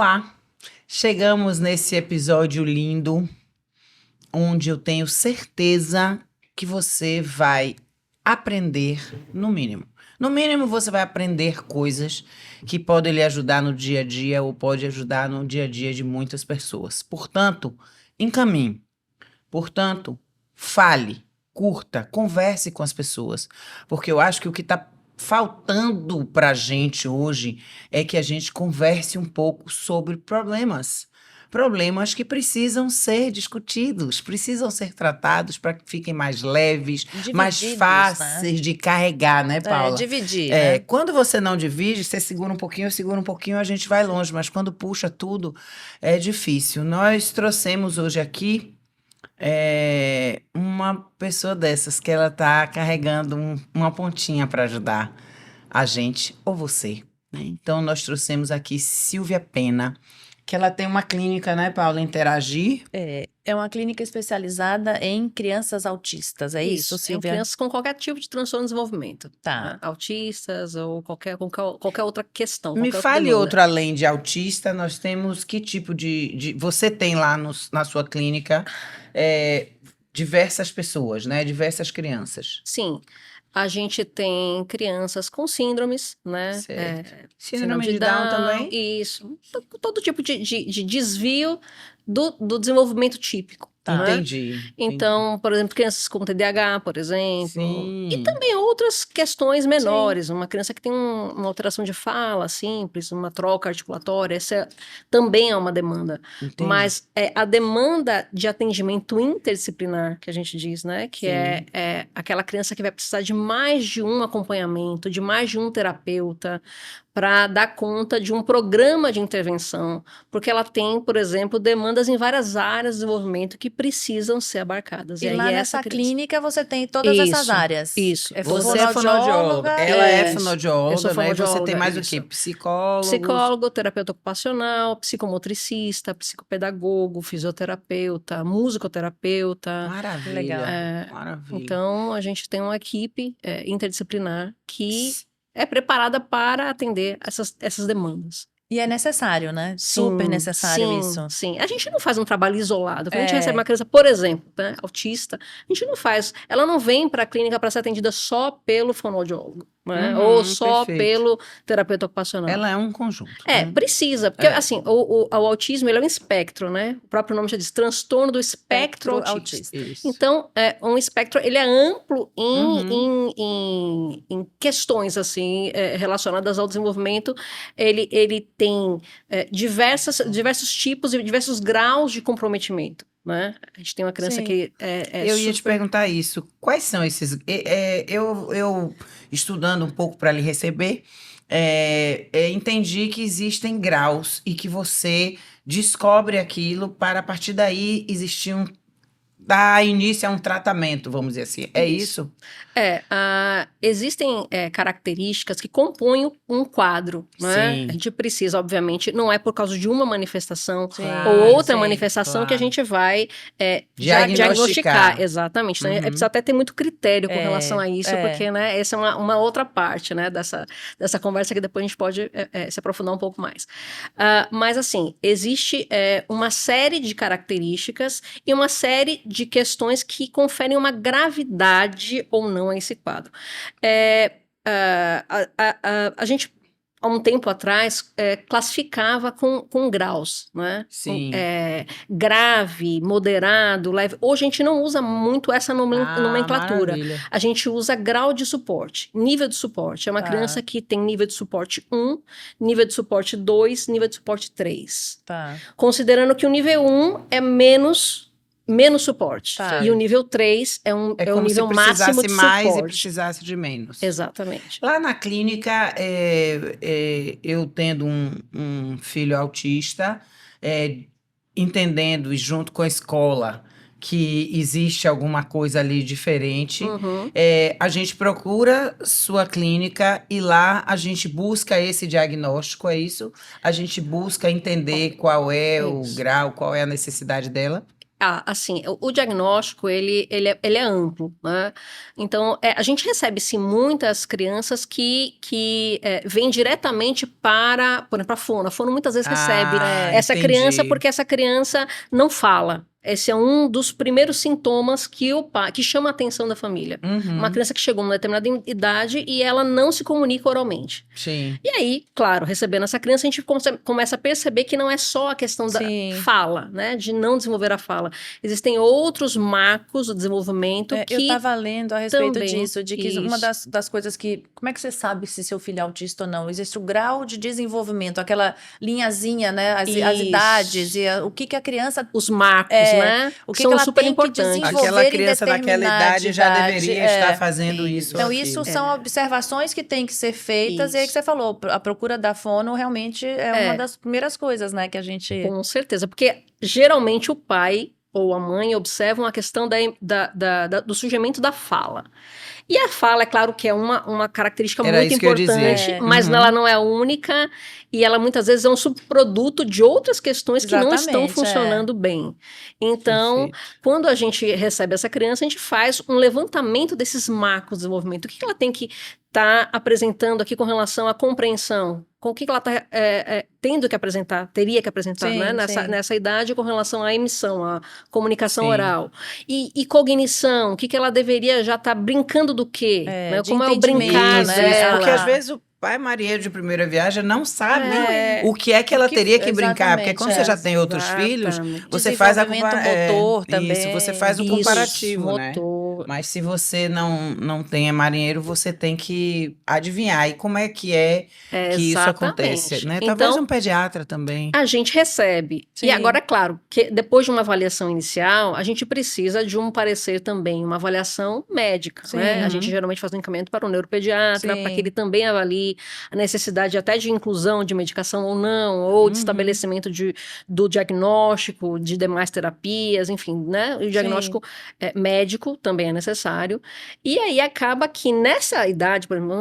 lá. Chegamos nesse episódio lindo, onde eu tenho certeza que você vai aprender, no mínimo. No mínimo, você vai aprender coisas que podem lhe ajudar no dia a dia ou pode ajudar no dia a dia de muitas pessoas. Portanto, encaminhe. Portanto, fale, curta, converse com as pessoas. Porque eu acho que o que está faltando para a gente hoje é que a gente converse um pouco sobre problemas. Problemas que precisam ser discutidos, precisam ser tratados para que fiquem mais leves, mais Divididos, fáceis de carregar, né, Paula? Dividir, né? Quando você não divide, você segura um pouquinho, eu seguro um pouquinho, a gente vai longe, mas quando puxa tudo, é difícil. Nós trouxemos hoje aqui uma pessoa dessas que ela tá carregando uma pontinha para ajudar a gente ou você, né? Então nós trouxemos aqui Silvia Pena, que ela tem uma clínica, né, Paula, Interagir. É uma clínica especializada em crianças autistas, é isso, Em Silvia? crianças com qualquer tipo de transtorno de desenvolvimento. Tá. Né? Autistas ou qualquer outra questão. Me qualquer outra fale demanda. outro além de autista, nós temos que tipo de você tem lá na sua clínica diversas pessoas, né, diversas crianças. Sim. A gente tem crianças com síndromes, né? Certo. Síndrome de Down também? Isso. Todo tipo de desvio do desenvolvimento típico. Tá. né? Entendi. Então, por exemplo, crianças com TDAH, por exemplo. Sim. E também outras questões menores. Uma criança que tem uma alteração de fala simples, uma troca articulatória, essa também é uma demanda. Entendi. Mas a demanda de atendimento interdisciplinar, que a gente diz, né? Que é aquela criança que vai precisar de mais de um acompanhamento, de mais de um terapeuta, para dar conta de um programa de intervenção, porque ela tem, por exemplo, demandas em várias áreas de desenvolvimento que precisam ser abarcadas. E aí lá essa nessa criança- clínica você tem todas essas Isso, áreas. isso. Você é fonoaudióloga, ela é Isso. Eu fonoaudióloga, sou né? E você tem fonoaudióloga, mais o isso. quê? Psicólogo? Psicólogo, terapeuta ocupacional, psicomotricista, psicopedagogo, fisioterapeuta, musicoterapeuta. Maravilha. Legal. Maravilha. Então, a gente tem uma equipe interdisciplinar que é preparada para atender essas demandas. E é necessário, né? Super necessário sim, isso. Sim, a gente não faz um trabalho isolado. Quando a gente É. recebe uma criança, por exemplo, né, autista, a gente não faz. Ela não vem para a clínica para ser atendida só pelo fonoaudiólogo, né? Ou só perfeito. pelo terapeuta ocupacional. Ela é um conjunto. né? Precisa, porque assim, o autismo ele é um espectro, né? O próprio nome já diz transtorno do espectro autista. Isso. Então, um espectro, ele é amplo em questões, assim, relacionadas ao desenvolvimento. Ele tem diversos tipos e diversos graus de comprometimento, né? A gente tem uma criança Sim. que Eu ia te perguntar isso. Quais são esses... eu estudando um pouco para lhe receber, entendi que existem graus e que você descobre aquilo para, a partir daí, existir dar início a um tratamento, vamos dizer assim. É isso? Existem características que compõem um quadro, né? Sim. A gente precisa, obviamente, não é por causa de uma manifestação Claro, ou outra sim, manifestação que a claro. gente vai Diagnosticar. Exatamente. Então, precisa até ter muito critério com relação a isso, é. porque, né, essa é uma outra parte, né, dessa conversa que depois a gente pode se aprofundar um pouco mais. Mas, assim, existe uma série de características e uma série de questões que conferem uma gravidade ou não a esse quadro. A gente, há um tempo atrás, classificava com graus, né? Sim. Grave, moderado, leve. Hoje a gente não usa muito essa nomenclatura. Maravilha. A gente usa grau de suporte, nível de suporte. É uma Tá. criança que tem nível de suporte 1, nível de suporte 2, nível de suporte 3. Tá. Considerando que o nível 1 é menos suporte. Tá. E o nível 3 é o como nível se máximo precisasse de mais suporte. e precisasse de menos. Exatamente. Lá na clínica, eu tendo um filho autista, entendendo e junto com a escola que existe alguma coisa ali diferente, a gente procura sua clínica e lá a gente busca esse diagnóstico, é isso? A gente busca entender qual é o Isso. grau, qual é a necessidade dela. Assim, o diagnóstico, ele é amplo, né? Então, a gente recebe, sim, muitas crianças que vêm diretamente para, por exemplo, a fono. A fono muitas vezes recebe essa criança porque essa criança não fala. Esse é um dos primeiros sintomas que chama a atenção da família. Uma criança que chegou numa determinada idade e ela não se comunica oralmente. Sim. E aí, claro, recebendo essa criança, a gente começa a perceber que não é só a questão da fala, né? De não desenvolver a fala. Existem outros marcos do desenvolvimento que... Eu estava lendo a respeito também, disso, de que uma das coisas que... Como é que você sabe se seu filho é autista ou não? Existe o grau de desenvolvimento, aquela linhazinha, né? As idades e o que a criança... Os marcos, né? O que são ela super tem que importantes. desenvolver Aquela em criança daquela determinada idade já deveria estar fazendo Isso. isso. Então, aqui. isso são observações que têm que ser feitas, e aí que você falou, a procura da fono realmente é uma das primeiras coisas, né, que a gente... Com certeza, porque geralmente o pai ou a mãe observam a questão do surgimento da fala. E a fala, é claro que é uma característica Era muito isso que eu ia importante, dizer. mas ela não é única, e ela muitas vezes é um subproduto de outras questões que não estão Exatamente, funcionando bem. Então, Perfeito. quando a gente recebe essa criança, a gente faz um levantamento desses marcos de desenvolvimento. O que ela tem que estar apresentando aqui com relação à compreensão? Com o que ela está tendo que apresentar, teria que apresentar, Sim, né? sim. Nessa idade com relação à emissão, à comunicação Sim. oral. E cognição, o que ela deveria já estar brincando do quê? Né? de Como é o entendimento, brincar Isso, dela. porque às vezes o pai marinheiro de primeira viagem não sabe o que é que ela o que- teria que brincar, porque quando você já tem outros Exatamente. filhos, você faz a Desenvolvimento motor também. Isso, você faz o Isso, comparativo, né? motor. Mas se você não tem marinheiro, você tem que adivinhar. E como é que isso acontece, Exatamente. né? Então, Talvez um pediatra também. a gente recebe. Sim. E agora, é claro, que depois de uma avaliação inicial, a gente precisa de um parecer também, uma avaliação médica, Sim. né? A gente geralmente faz um encaminhamento para o neuropediatra, Sim. para que ele também avalie a necessidade até de inclusão de medicação ou não, ou de estabelecimento do diagnóstico, de demais terapias, enfim, né? O diagnóstico médico também é necessário. E aí acaba que nessa idade, por exemplo,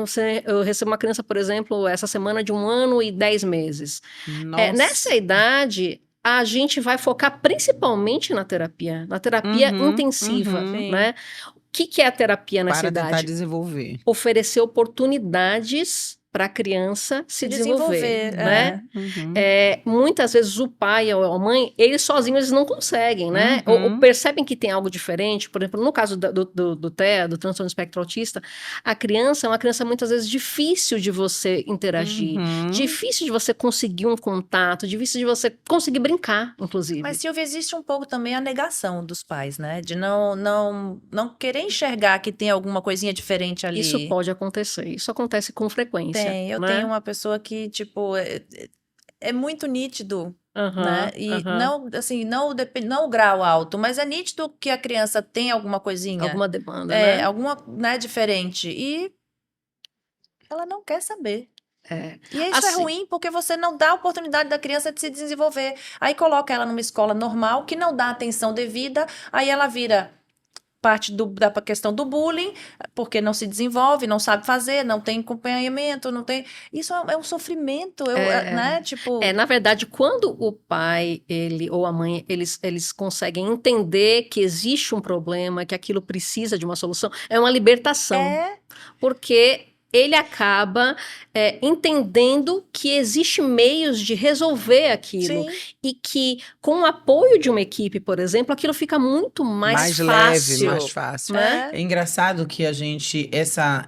eu recebo uma criança, por exemplo, essa semana de 1 ano e 10 meses. Nossa. Nessa idade, a gente vai focar principalmente na terapia intensiva, né? O que é a terapia nessa Para tentar idade? desenvolver. Oferecer oportunidades para a criança se desenvolver, né? Muitas vezes o pai ou a mãe, eles sozinhos eles não conseguem, né? Ou percebem que tem algo diferente. Por exemplo, no caso do TEA, do transtorno espectro autista, a criança é uma criança muitas vezes difícil de você interagir, difícil de você conseguir um contato, difícil de você conseguir brincar, inclusive. Mas, Silvia, existe um pouco também a negação dos pais, né? De não querer enxergar que tem alguma coisinha diferente ali. Isso pode acontecer, isso acontece com frequência. Eu né? tenho uma pessoa que, tipo, é muito nítido, né? E não, assim, não o grau alto, mas é nítido que a criança tem alguma coisinha. Alguma demanda, né? Alguma, né, diferente. E ela não quer saber. E isso Assim, é ruim porque você não dá a oportunidade da criança de se desenvolver. Aí coloca ela numa escola normal, que não dá atenção devida, aí ela vira parte da questão do bullying, porque não se desenvolve, não sabe fazer, não tem acompanhamento, não tem... Isso é um sofrimento, né? Tipo... na verdade, quando o pai, ele ou a mãe, eles conseguem entender que existe um problema, que aquilo precisa de uma solução, é uma libertação. Porque ele acaba entendendo que existe meios de resolver aquilo. Sim. E que, com o apoio de uma equipe, por exemplo, aquilo fica muito mais fácil. Leve, mais fácil. Né? É engraçado que a gente, essa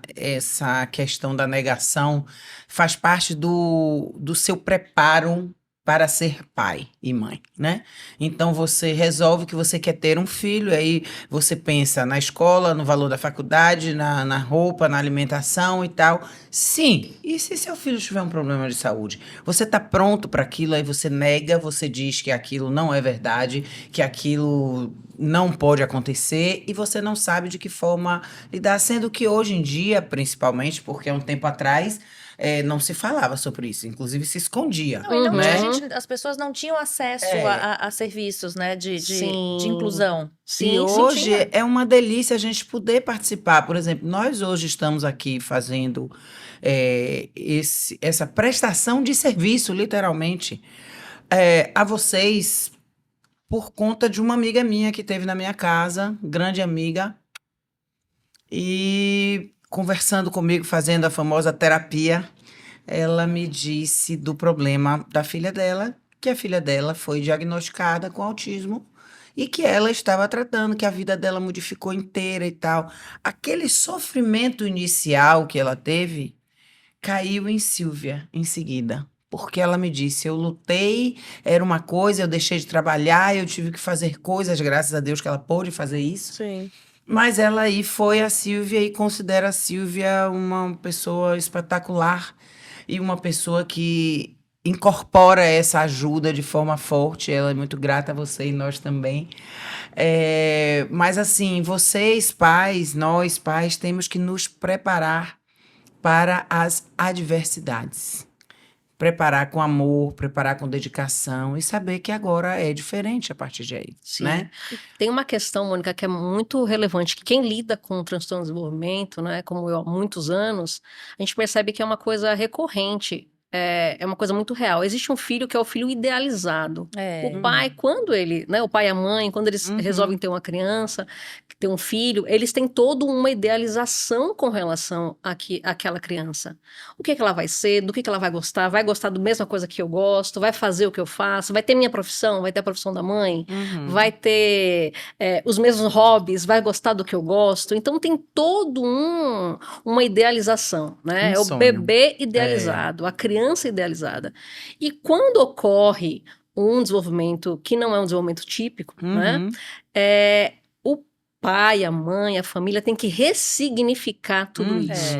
questão da negação faz parte do seu preparo para ser pai e mãe, né? Então você resolve que você quer ter um filho, aí você pensa na escola, no valor da faculdade, na roupa, na alimentação e tal. Sim, e se seu filho tiver um problema de saúde? Você tá pronto para aquilo, aí você nega, você diz que aquilo não é verdade, que aquilo não pode acontecer e você não sabe de que forma lidar, sendo que hoje em dia, principalmente, porque há um tempo atrás, não se falava sobre isso, inclusive se escondia. Não, e não né? as pessoas não tinham acesso a serviços, né, de inclusão. Sim, E hoje é uma delícia a gente poder participar. Por exemplo, nós hoje estamos aqui fazendo essa prestação de serviço, literalmente, a vocês por conta de uma amiga minha que teve na minha casa, grande amiga, e conversando comigo, fazendo a famosa terapia, ela me disse do problema da filha dela, que a filha dela foi diagnosticada com autismo e que ela estava tratando, que a vida dela modificou inteira e tal. Aquele sofrimento inicial que ela teve caiu em Silvia em seguida. Porque ela me disse, eu lutei, era uma coisa, eu deixei de trabalhar, eu tive que fazer coisas, graças a Deus que ela pôde fazer isso. Sim. Mas ela aí foi a Silvia e considera a Silvia uma pessoa espetacular e uma pessoa que incorpora essa ajuda de forma forte. Ela é muito grata a você e nós também. Mas assim, vocês pais, nós pais, temos que nos preparar para as adversidades. Preparar com amor, preparar com dedicação e saber que agora é diferente a partir de aí, Sim. né? Tem uma questão, Mônica, que é muito relevante, que quem lida com o transtorno de desenvolvimento, né, como eu há muitos anos, a gente percebe que é uma coisa recorrente, é uma coisa muito real. Existe um filho que é o filho idealizado. O pai, quando ele, né, o pai e a mãe, quando eles resolvem ter uma criança, ter um filho, eles têm toda uma idealização com relação àquela criança. O que ela vai ser, do que ela vai gostar da mesma coisa que eu gosto, vai fazer o que eu faço, vai ter minha profissão, vai ter a profissão da mãe, vai ter os mesmos hobbies, vai gostar do que eu gosto. Então tem todo uma idealização, né? É o sonho. bebê idealizado, a criança idealizada. E quando ocorre um desenvolvimento que não é um desenvolvimento típico, né? O pai, a mãe, a família tem que ressignificar tudo isso.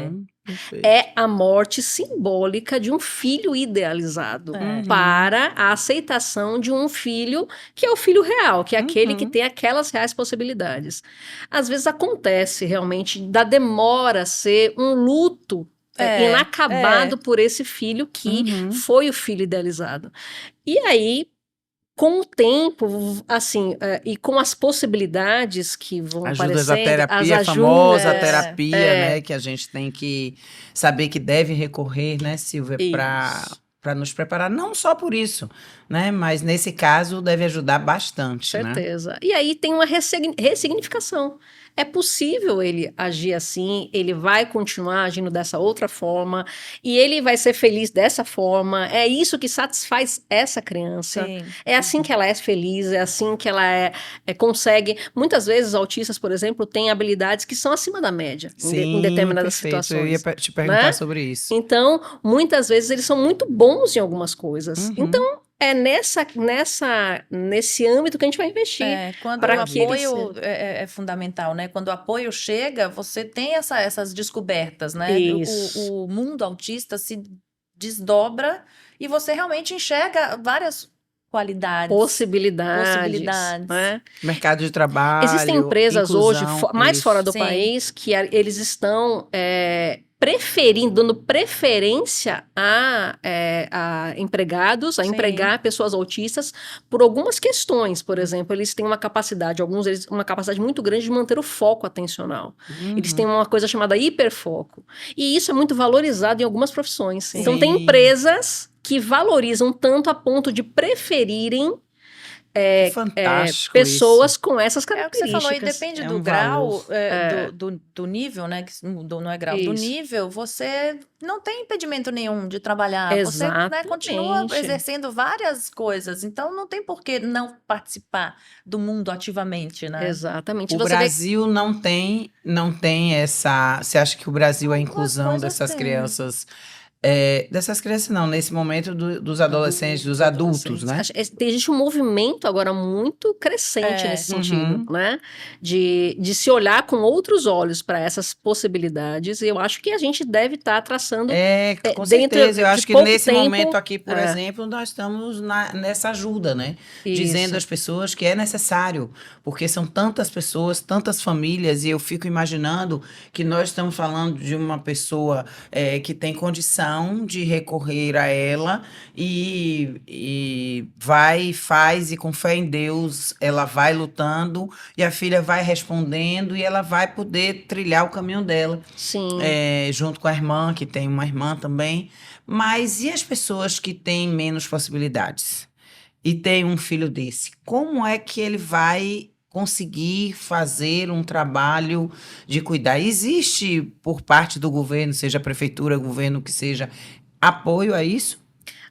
É a morte simbólica de um filho idealizado para a aceitação de um filho que é o filho real, que é aquele que tem aquelas reais possibilidades. Às vezes acontece realmente da demora ser um luto inacabado por esse filho que foi o filho idealizado. E aí, com o tempo, assim, e com as possibilidades que vão ajudas aparecendo, da terapia, a famosa terapia, né? Que a gente tem que saber que deve recorrer, né, Silvia, para nos preparar, não só por isso, né? Mas nesse caso deve ajudar bastante, certeza. Né? E aí tem uma ressignificação. É possível ele agir assim, ele vai continuar agindo dessa outra forma, e ele vai ser feliz dessa forma. É isso que satisfaz essa criança. Sim. É assim que ela é feliz, é assim que ela consegue. Muitas vezes, autistas, por exemplo, têm habilidades que são acima da média em determinadas situações. Eu ia te perguntar sobre isso. Então, muitas vezes, eles são muito bons em algumas coisas. Então, é nesse âmbito que a gente vai investir. Quando o apoio é fundamental, né? Quando o apoio chega, você tem essas descobertas, né? O mundo autista se desdobra e você realmente enxerga várias qualidades. Possibilidades. Né? Mercado de trabalho, existem empresas inclusão, hoje, mais fora do país, que eles estão... dando preferência a empregados, a empregar pessoas autistas por algumas questões. Por exemplo, eles têm uma capacidade, alguns deles, uma capacidade muito grande de manter o foco atencional. Eles têm uma coisa chamada hiperfoco. E isso é muito valorizado em algumas profissões. Sim. Então, tem empresas que valorizam tanto a ponto de preferirem pessoas isso. Com essas características. É o que você falou, e depende do grau, do nível, né? Não é grau, do nível, você não tem impedimento nenhum de trabalhar. Exatamente. Você, né, continua exercendo várias coisas, então não tem por que não participar do mundo ativamente, né? Exatamente. O Brasil não tem essa... Você acha que o Brasil, a inclusão dessas crianças... dessas crianças não, nesse momento dos adolescentes, dos adultos, né? Existe um movimento agora muito crescente nesse sentido, né? De se olhar com outros olhos para essas possibilidades, e eu acho que a gente deve estar traçando com certeza, eu acho que nesse momento aqui, por exemplo, nós estamos nessa ajuda, né? Isso. Dizendo às pessoas que é necessário, porque são tantas pessoas, tantas famílias, e eu fico imaginando que nós estamos falando de uma pessoa que tem condição de recorrer a ela e vai, faz, e com fé em Deus ela vai lutando e a filha vai respondendo e ela vai poder trilhar o caminho dela. Sim. Junto com a irmã, que tem uma irmã também. Mas e as pessoas que têm menos possibilidades? e tem um filho desse, como é que ele vai conseguir fazer um trabalho de cuidar? Existe por parte do governo, seja a prefeitura, governo que seja, apoio a isso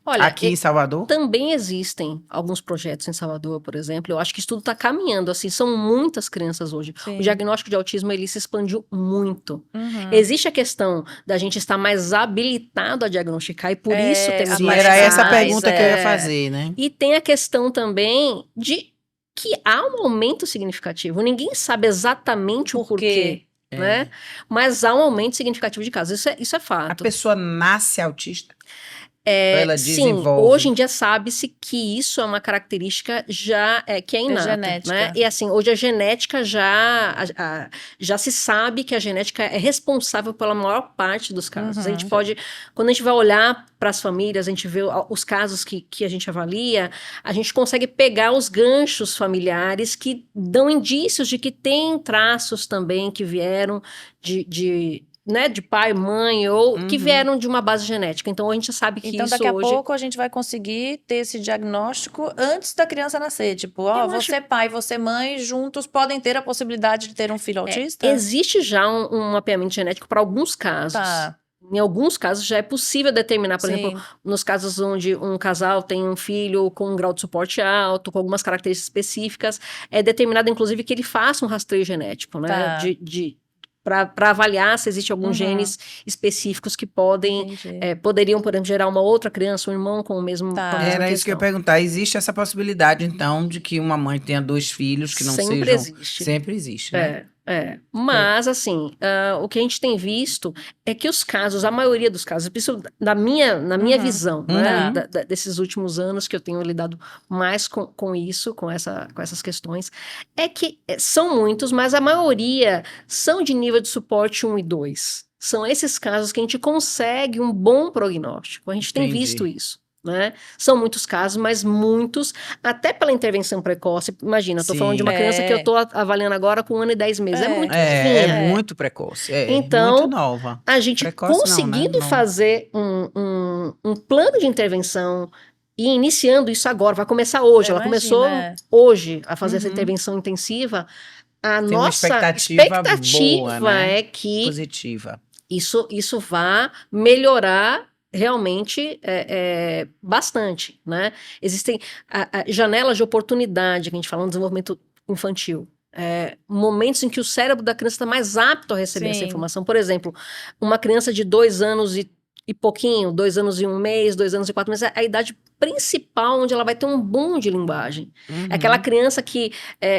Olha, aqui em Salvador? também existem alguns projetos em Salvador, por exemplo. Eu acho que isso tudo está caminhando, assim, são muitas crianças hoje. Sim. O diagnóstico de autismo, ele se expandiu muito. Uhum. Existe a questão da gente estar mais habilitado a diagnosticar e por isso temos Sim, mais era essa a canais. pergunta que eu ia fazer, né? E tem a questão também de que há um aumento significativo. Ninguém sabe exatamente o Por porquê, quê? né? Mas há um aumento significativo de casos. Isso é A fato. pessoa nasce autista? Ou ela Sim, desenvolve? hoje em dia sabe-se que isso é uma característica que é inata, genética. né? E assim, hoje a genética já se sabe que a genética é responsável pela maior parte dos casos. A gente pode, quando a gente vai olhar para as famílias, a gente vê os casos que a gente avalia, a gente consegue pegar os ganchos familiares que dão indícios de que tem traços também que vieram de pai, mãe, ou que vieram de uma base genética. Então, a gente já sabe que Então, isso daqui a hoje... pouco, a gente vai conseguir ter esse diagnóstico antes da criança nascer. Tipo, ó, Eu você pai, você mãe, juntos podem ter a possibilidade de ter um filho autista? Existe já um mapeamento genético para alguns casos. Tá. Em alguns casos já é possível determinar, por Sim. exemplo, nos casos onde um casal tem um filho com um grau de suporte alto, com algumas características específicas, é determinado, inclusive, que ele faça um rastreio genético, né? Tá. Para avaliar se existem alguns genes específicos que Entendi. poderiam, por exemplo, gerar uma outra criança, um irmão com o mesmo. Tá. Com a mesma Era isso que eu ia questão. perguntar. Existe essa possibilidade, então, de que uma mãe tenha 2 filhos que não Sempre sejam... existe. Sempre existe, né? Mas, assim, o que a gente tem visto é que os casos, a maioria dos casos, isso na minha visão, né, desses últimos anos que eu tenho lidado mais com isso, com essas questões, é que são muitos, mas a maioria são de nível de suporte 1 e 2. São esses casos que a gente consegue um bom prognóstico. A gente tem Entendi. visto isso. Né? São muitos casos, mas muitos, até pela intervenção precoce. Imagina, eu tô Sim. falando de uma criança que eu tô avaliando agora com 1 ano e 10 meses. É muito É novinha. muito precoce. Então, muito nova. A gente Precoce não, conseguindo né? Não. fazer um plano de intervenção e iniciando isso agora, vai começar hoje. Ela começou hoje a fazer essa intervenção intensiva. A Tem uma nossa expectativa boa, né? é que Positiva. isso vá melhorar realmente bastante, né? Existem janelas de oportunidade que a gente fala no desenvolvimento infantil. Momentos em que o cérebro da criança está mais apto a receber essa Sim. informação. Por exemplo, uma criança de 2 anos e pouquinho, 2 anos e 1 mês, 2 anos e 4 meses, é a idade principal onde ela vai ter um boom de linguagem. É aquela criança que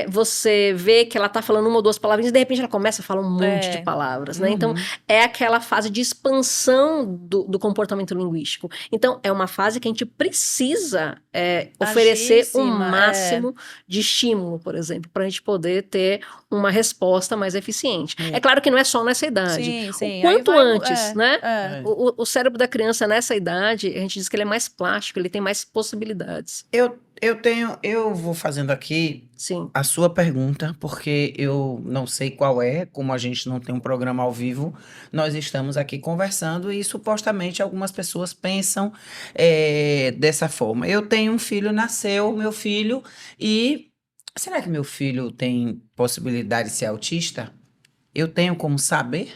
você vê que ela tá falando 1 ou 2 palavrinhas e de repente ela começa a falar um monte de palavras, né? Então, é aquela fase de expansão do comportamento linguístico. Então, é uma fase que a gente precisa oferecer o máximo de estímulo, por exemplo, para a gente poder ter uma resposta mais eficiente. É claro que não é só nessa idade. Sim. O quanto Aí vai- antes, né? O cérebro da criança nessa idade, a gente diz que ele é mais plástico, ele tem mais possibilidades. Eu vou fazendo aqui Sim. a sua pergunta, porque eu não sei qual é, como a gente não tem um programa ao vivo, nós estamos aqui conversando e supostamente algumas pessoas pensam dessa forma. Eu tenho um filho, nasceu meu filho, e será que meu filho tem possibilidade de ser autista? Eu tenho como saber?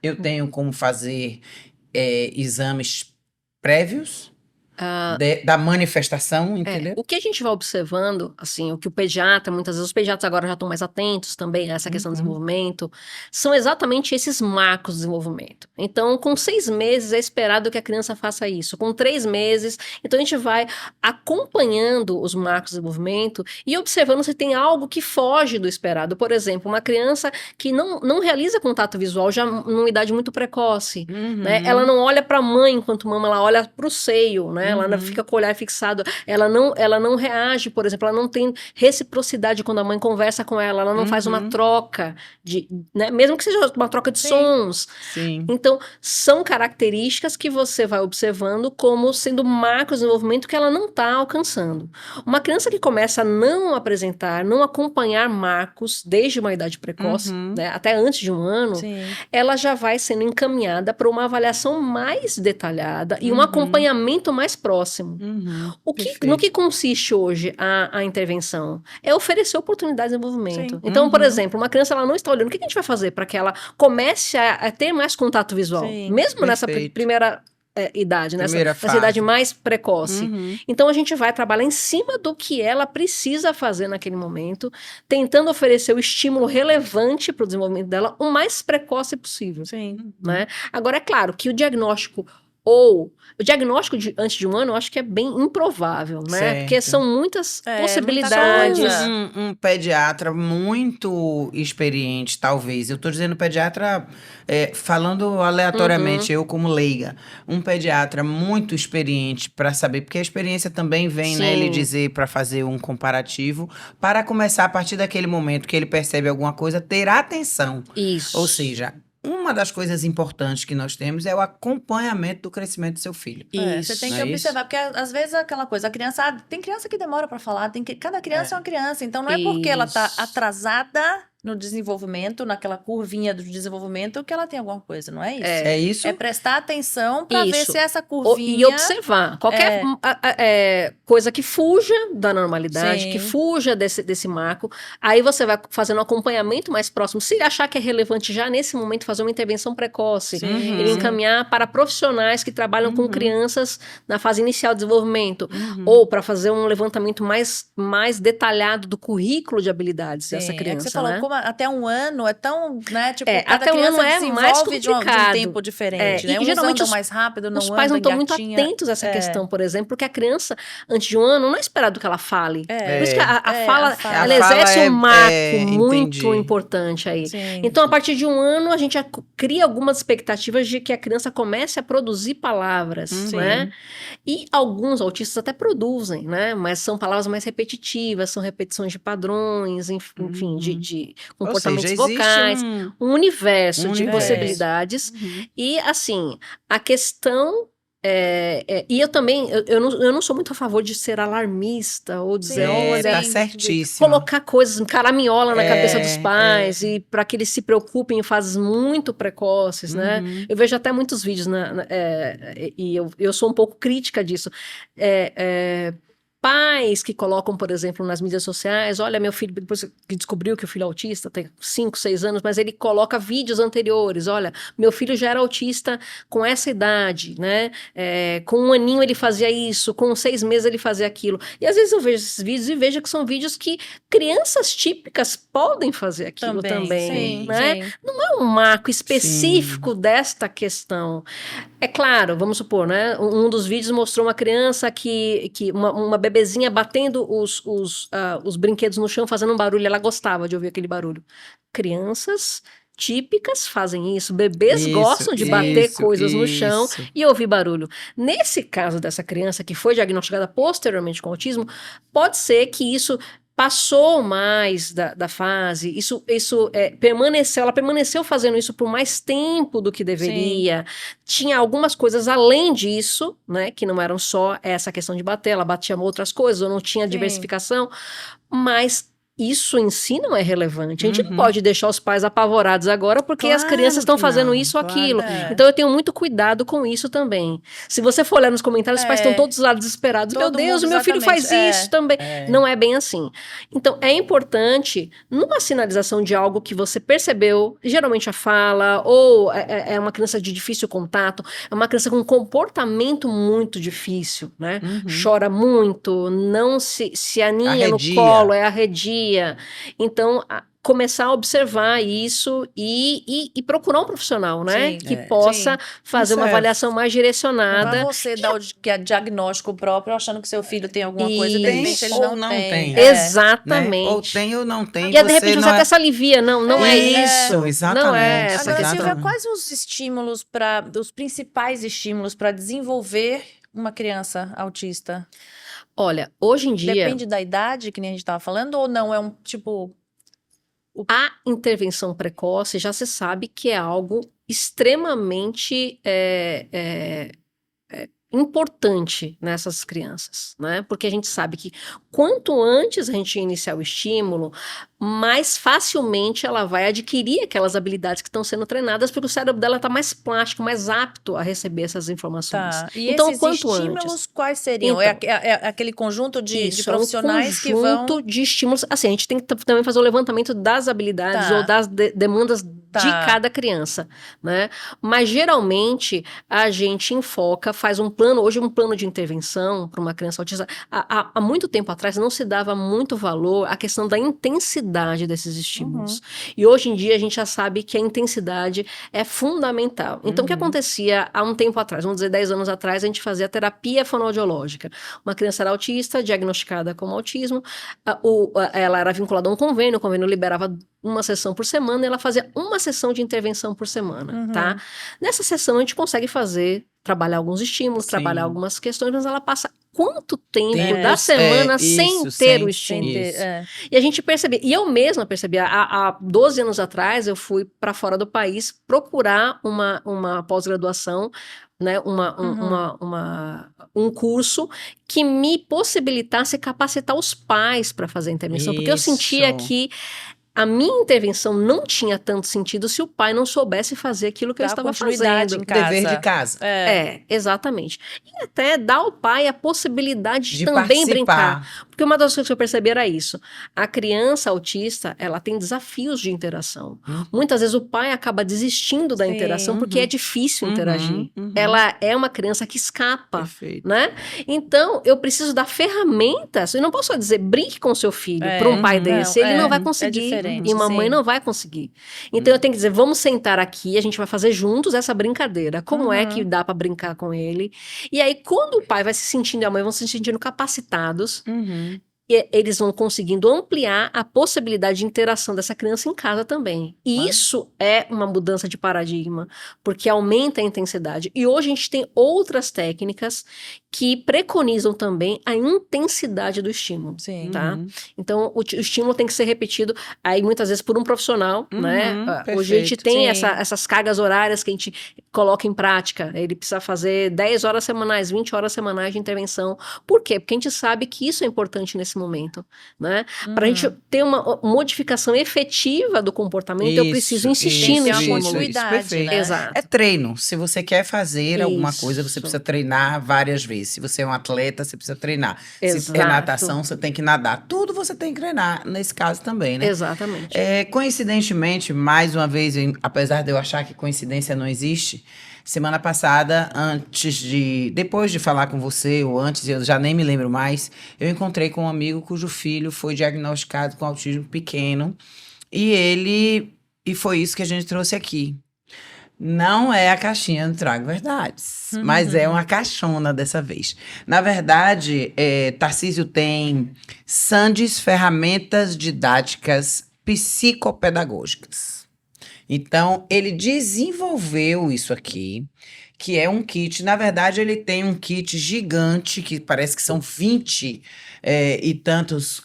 Eu tenho como fazer exames prévios da manifestação, entendeu? O que a gente vai observando, assim, o que o pediatra, muitas vezes os pediatras agora já estão mais atentos também a essa questão do desenvolvimento, são exatamente esses marcos de desenvolvimento. Então, com 6 meses é esperado que a criança faça isso, com 3 meses, então a gente vai acompanhando os marcos de desenvolvimento e observando se tem algo que foge do esperado. Por exemplo, uma criança que não realiza contato visual já numa idade muito precoce, né? Ela não olha para a mãe enquanto mama, ela olha para o seio, né? Ela fica com o olhar fixado, ela não reage, por exemplo, ela não tem reciprocidade quando a mãe conversa com ela não faz uma troca, né? Mesmo que seja uma troca de sons. Sim. Então, são características que você vai observando como sendo marcos de desenvolvimento que ela não está alcançando. Uma criança que começa a não apresentar, não acompanhar marcos desde uma idade precoce, né? Até antes de 1 ano, ela já vai sendo encaminhada para uma avaliação mais detalhada e um acompanhamento mais mais próximo. Perfeito. No que consiste hoje a intervenção? É oferecer oportunidades de desenvolvimento. Sim. Então, por exemplo, uma criança ela não está olhando. O que a gente vai fazer para que ela comece a ter mais contato visual? Sim. Mesmo nessa Perfeito. primeira idade, Primeira nessa idade fase. mais precoce. Então, a gente vai trabalhar em cima do que ela precisa fazer naquele momento, tentando oferecer o estímulo relevante para o desenvolvimento dela o mais precoce possível. Sim. Né? Agora, é claro que o diagnóstico antes de um ano, eu acho que é bem improvável, né? Certo. Porque são muitas muita possibilidades. coisa. Um pediatra muito experiente, talvez. Eu tô dizendo pediatra, falando aleatoriamente, eu como leiga. Um pediatra muito experiente para saber, porque a experiência também vem, né? Ele Sim. dizer para fazer um comparativo, para começar a partir daquele momento que ele percebe alguma coisa, ter atenção. Isso. Ou seja, uma das coisas importantes que nós temos é o acompanhamento do crescimento do seu filho. Você tem não que é observar, porque às vezes é aquela coisa, a criança, tem criança que demora para falar, cada criança é uma criança, então não é porque ela tá Isso. atrasada no desenvolvimento, naquela curvinha do desenvolvimento, que ela tem alguma coisa, não é isso? É isso? É prestar atenção para ver Isso. se essa curvinha... E observar qualquer coisa que fuja da normalidade, Sim. que fuja desse marco, aí você vai fazendo um acompanhamento mais próximo. Se achar que é relevante já nesse momento fazer uma intervenção precoce, Sim. ele encaminhar para profissionais que trabalham com crianças na fase inicial de desenvolvimento, Uhum. ou para fazer um levantamento mais detalhado do currículo de habilidades Sim, dessa criança, é que você falou, né? como até um ano é tão, né, tipo, cada até um criança ano é mais desenvolve de um complicado. tempo diferente, né? E Uns geralmente andam mais rápido, não os pais não andam, estão muito engatinha. atentos a essa questão, por exemplo, porque a criança, antes de um ano, não é esperado que ela fale. Por isso que a fala, fala. ela A fala exerce um marco muito entendi. importante aí. Sim. Então, a partir de um ano, a gente já cria algumas expectativas de que a criança comece a produzir palavras, né? E alguns autistas até produzem, né? Mas são palavras mais repetitivas, são repetições de padrões, enfim, de comportamentos Ou seja, vocais, existe um universo um de universo. possibilidades. E, assim, a questão... e eu também, eu não sou muito a favor de ser alarmista ou dizer, olha, tá certíssimo. colocar coisas, caraminhola na cabeça dos É, pais e para que eles se preocupem em fases muito precoces, né? Uhum. Eu vejo até muitos vídeos, e eu sou um pouco crítica disso. Pais que colocam, por exemplo, nas mídias sociais, olha, meu filho, depois que descobriu que o filho é autista, tem 5, 6 anos, mas ele coloca vídeos anteriores, olha, meu filho já era autista com essa idade, né? Com 1 aninho ele fazia isso, com 6 meses ele fazia aquilo. E às vezes eu vejo esses vídeos e vejo que são vídeos que crianças típicas podem fazer aquilo também, sim, né? sim. Não é um marco específico desta questão. É claro, vamos supor, né? Um dos vídeos mostrou uma criança que uma bebezinha batendo os brinquedos no chão, fazendo um barulho. Ela gostava de ouvir aquele barulho. Crianças típicas fazem isso. Bebês gostam de bater coisas no chão e ouvir barulho. Nesse caso dessa criança que foi diagnosticada posteriormente com autismo, pode ser que isso passou mais da fase, ela permaneceu fazendo isso por mais tempo do que deveria. Tinha algumas coisas além disso, né, que não eram só essa questão de bater, ela batia outras coisas, ou não tinha diversificação, mas isso em si não é relevante. A gente não pode deixar os pais apavorados agora porque as crianças estão fazendo isso ou aquilo. Então eu tenho muito cuidado com isso também. Se você for olhar nos comentários, os pais estão todos lá desesperados. Meu Deus, o meu filho faz isso também. Não é bem assim. Então é importante, numa sinalização de algo que você percebeu, geralmente a fala, ou é uma criança de difícil contato, é uma criança com um comportamento muito difícil, né? Chora muito, não se aninha no colo, é arredia. Então, começar a observar isso e procurar um profissional, né? Que possa fazer uma avaliação mais direcionada. Não você dar o diagnóstico próprio achando que seu filho tem alguma coisa e de repente ele ou não tem. Exatamente. Né? Ou tem ou não tem. E aí, de repente você até se alivia. Não é isso. Exatamente. Não é essa Agora, questão. Silvia, quais os principais estímulos para desenvolver uma criança autista? Olha, hoje em dia... Depende da idade, que nem a gente estava falando, ou não? É um tipo... A intervenção precoce já se sabe que é algo extremamente importante nessas crianças, né? Porque a gente sabe que quanto antes a gente iniciar o estímulo, mais facilmente ela vai adquirir aquelas habilidades que estão sendo treinadas, porque o cérebro dela está mais plástico, mais apto a receber essas informações. Tá. E Então, esses quanto estímulos, antes. quais seriam? Então, É aquele conjunto de Isso, profissionais que é um vão... conjunto de estímulos. Assim, a gente tem que também fazer o levantamento das habilidades Tá. ou das demandas Tá. de cada criança, né? Mas geralmente a gente enfoca, faz um plano, hoje um plano de intervenção para uma criança autista. Há muito tempo atrás não se dava muito valor à questão da intensidade desses estímulos. E hoje em dia a gente já sabe que a intensidade é fundamental. Então, o que acontecia há um tempo atrás, vamos dizer 10 anos atrás, a gente fazia terapia fonoaudiológica. Uma criança era autista, diagnosticada com autismo, ela era vinculada a um convênio, o convênio liberava uma sessão por semana, e ela fazia uma sessão de intervenção por semana, tá? Nessa sessão a gente consegue trabalhar alguns estímulos, Sim. trabalhar algumas questões, mas ela passa quanto tempo Tempos, da semana isso, sem ter sem- o Sem estímulo? ter, Isso. E a gente percebia, e eu mesma percebia, há 12 anos atrás eu fui para fora do país procurar uma pós-graduação, né, um curso que me possibilitasse capacitar os pais para fazer a intervenção, porque eu sentia Isso. que a minha intervenção não tinha tanto sentido se o pai não soubesse fazer aquilo que eu Dar estava continuidade fazendo. em casa. Dever de casa. Exatamente. E até dar ao pai a possibilidade de De também brincar. participar. Porque uma das coisas que eu percebi era isso. A criança autista, ela tem desafios de interação. Muitas vezes o pai acaba desistindo da Sim. interação porque é difícil interagir. Uhum. Ela é uma criança que escapa. Perfeito. Né? Então, eu preciso dar ferramentas. Eu não posso só dizer brinque com seu filho para um pai desse. Ele não vai conseguir. diferente, E uma mãe sim. não vai conseguir. Então, eu tenho que dizer, vamos sentar aqui, a gente vai fazer juntos essa brincadeira. Como é que dá para brincar com ele? E aí, quando o pai vai se sentindo e a mãe vão se sentindo capacitados, eles vão conseguindo ampliar a possibilidade de interação dessa criança em casa também. E isso é uma mudança de paradigma, porque aumenta a intensidade. E hoje a gente tem outras técnicas que preconizam também a intensidade do estímulo. Sim. Tá? Então, o estímulo tem que ser repetido aí muitas vezes por um profissional, né? Hoje a gente perfeito. tem Sim. essas cargas horárias que a gente coloca em prática. Ele precisa fazer 10 horas semanais, 20 horas semanais de intervenção. Por quê? Porque a gente sabe que isso é importante nesse momento, né? Para a gente ter uma modificação efetiva do comportamento, eu preciso insistir no Tem uma estímulo. continuidade, perfeito. né? Exato. É treino. Se você quer fazer alguma Isso. coisa, você precisa treinar várias vezes. Se você é um atleta, você precisa treinar. Se é Exato. natação, você tem que nadar. Tudo você tem que treinar, nesse caso também, né? Exatamente. Coincidentemente, mais uma vez, apesar de eu achar que coincidência não existe, semana passada, depois de falar com você, ou antes, eu já nem me lembro mais, eu encontrei com um amigo cujo filho foi diagnosticado com autismo pequeno, e foi isso que a gente trouxe aqui. Não é a caixinha do Trago Verdades, mas é uma caixona dessa vez. Na verdade, Tarcísio tem Sandys Ferramentas Didáticas Psicopedagógicas. Então, ele desenvolveu isso aqui, que é um kit. Na verdade, ele tem um kit gigante, que parece que são 20 e tantos